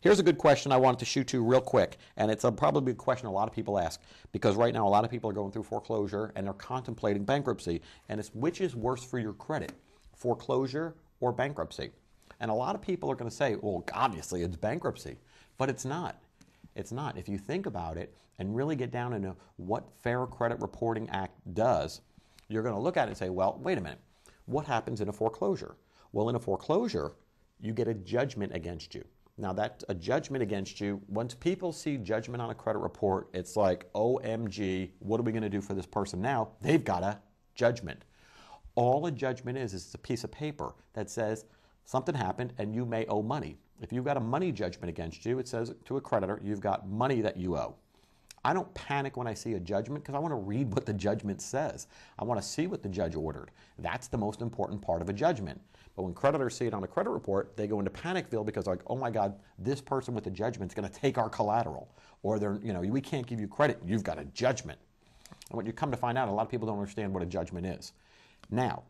Here's a good question I wanted to shoot to real quick, and it's probably a question a lot of people ask, because right now a lot of people are going through foreclosure and they're contemplating bankruptcy, and it's which is worse for your credit, foreclosure or bankruptcy? And a lot of people are going to say, well, obviously it's bankruptcy, but it's not. It's not. If you think about it and really get down into what Fair Credit Reporting Act does, you're going to look at it and say, well, wait a minute, what happens in a foreclosure? Well, in a foreclosure, you get a judgment against you. Now, that's a judgment against you. Once people see judgment on a credit report, it's like, OMG, what are we going to do for this person now? They've got a judgment. All a judgment is a piece of paper that says something happened and you may owe money. If you've got a money judgment against you, it says to a creditor, you've got money that you owe. I don't panic when I see a judgment because I want to read what the judgment says. I want to see what the judge ordered. That's the most important part of a judgment. But when creditors see it on a credit report, they go into panicville because they're like, oh my God, this person with the judgment is going to take our collateral. Or they're, we can't give you credit. You've got a judgment. And when you come to find out, a lot of people don't understand what a judgment is. Now,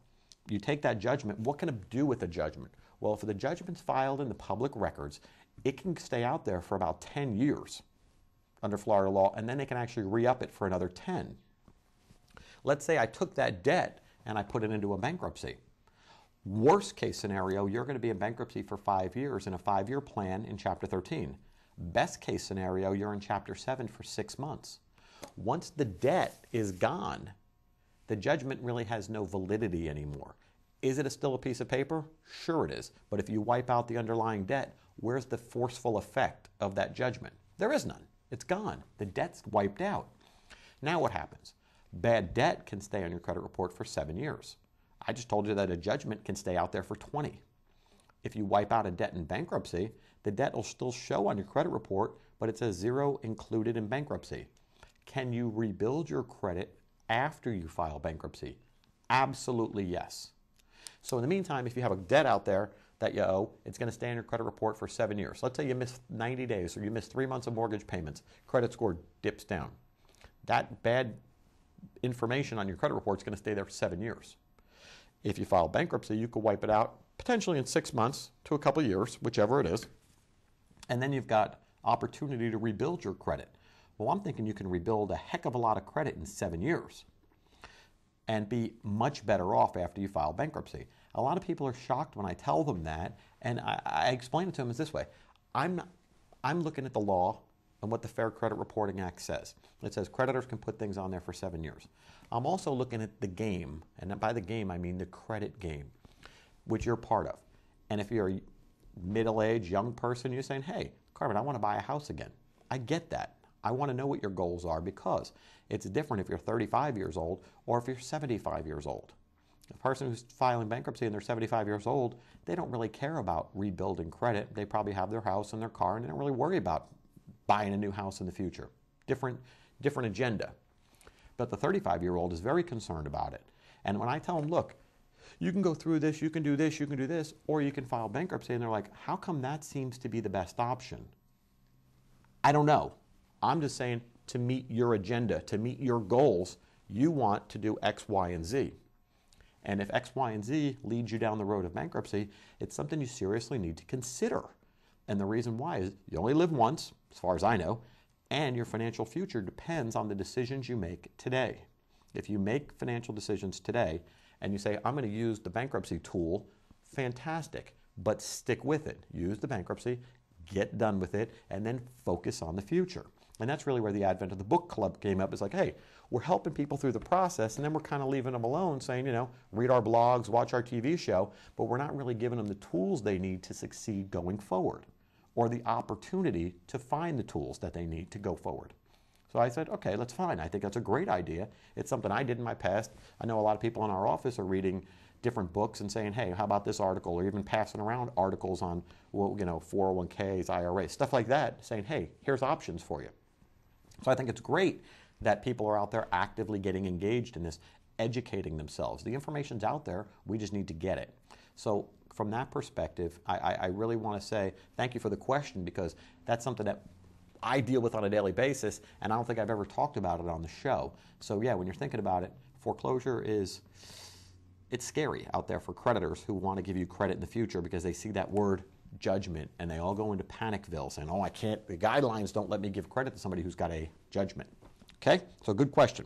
you take that judgment, what can it do with the judgment? Well, if the judgment's filed in the public records, it can stay out there for about 10 years under Florida law, and then they can actually re-up it for another 10. Let's say I took that debt and I put it into a bankruptcy. Worst case scenario, you're going to be in bankruptcy for 5 years in a 5-year plan in Chapter 13. Best case scenario, you're in Chapter 7 for 6 months. Once the debt is gone, the judgment really has no validity anymore. Is it still a piece of paper? Sure it is. But if you wipe out the underlying debt, where's the forceful effect of that judgment? There is none. It's gone. The debt's wiped out. Now what happens? Bad debt can stay on your credit report for 7 years. I just told you that a judgment can stay out there for 20. If you wipe out a debt in bankruptcy, the debt will still show on your credit report, but it says 0 included in bankruptcy. Can you rebuild your credit after you file bankruptcy? Absolutely yes. So in the meantime, if you have a debt out there that you owe, it's going to stay on your credit report for 7 years. Let's say you miss 90 days or you miss 3 months of mortgage payments. Credit score dips down. That bad information on your credit report is going to stay there for 7 years. If you file bankruptcy, you could wipe it out potentially in 6 months to a couple of years, whichever it is. And then you've got opportunity to rebuild your credit. Well, I'm thinking you can rebuild a heck of a lot of credit in 7 years and be much better off after you file bankruptcy. A lot of people are shocked when I tell them that, and I explain it to them as this way. I'm looking at the law and what the Fair Credit Reporting Act says. It says creditors can put things on there for 7 years. I'm also looking at the game, and by the game I mean the credit game, which you're part of. And if you're a middle-aged young person, you're saying, hey, Carmen, I want to buy a house again. I get that. I want to know what your goals are because it's different if you're 35 years old or if you're 75 years old. A person who's filing bankruptcy and they're 75 years old, they don't really care about rebuilding credit. They probably have their house and their car and they don't really worry about buying a new house in the future. Different agenda. But the 35-year-old is very concerned about it. And when I tell them, look, you can go through this, you can do this, you can do this, or you can file bankruptcy, and they're like, how come that seems to be the best option? I don't know. I'm just saying to meet your agenda, to meet your goals, you want to do X, Y, and Z. And if X, Y, and Z leads you down the road of bankruptcy, it's something you seriously need to consider. And the reason why is you only live once, as far as I know, and your financial future depends on the decisions you make today. If you make financial decisions today and you say, I'm going to use the bankruptcy tool, fantastic, but stick with it. Use the bankruptcy, get done with it, and then focus on the future. And that's really where the advent of the book club came up. It's like, hey, we're helping people through the process, and then we're kind of leaving them alone saying, read our blogs, watch our TV show, but we're not really giving them the tools they need to succeed going forward or the opportunity to find the tools that they need to go forward. So I said, okay, that's fine. I think that's a great idea. It's something I did in my past. I know a lot of people in our office are reading different books and saying, hey, how about this article? Or even passing around articles on, 401ks, IRAs, stuff like that, saying, hey, here's options for you. So I think it's great that people are out there actively getting engaged in this, educating themselves. The information's out there. We just need to get it. So from that perspective, I really want to say thank you for the question because that's something that I deal with on a daily basis, and I don't think I've ever talked about it on the show. So yeah, when you're thinking about it, foreclosure it's scary out there for creditors who want to give you credit in the future because they see that word judgment, and they all go into Panicville saying, oh, I can't, the guidelines don't let me give credit to somebody who's got a judgment. Okay, so good question.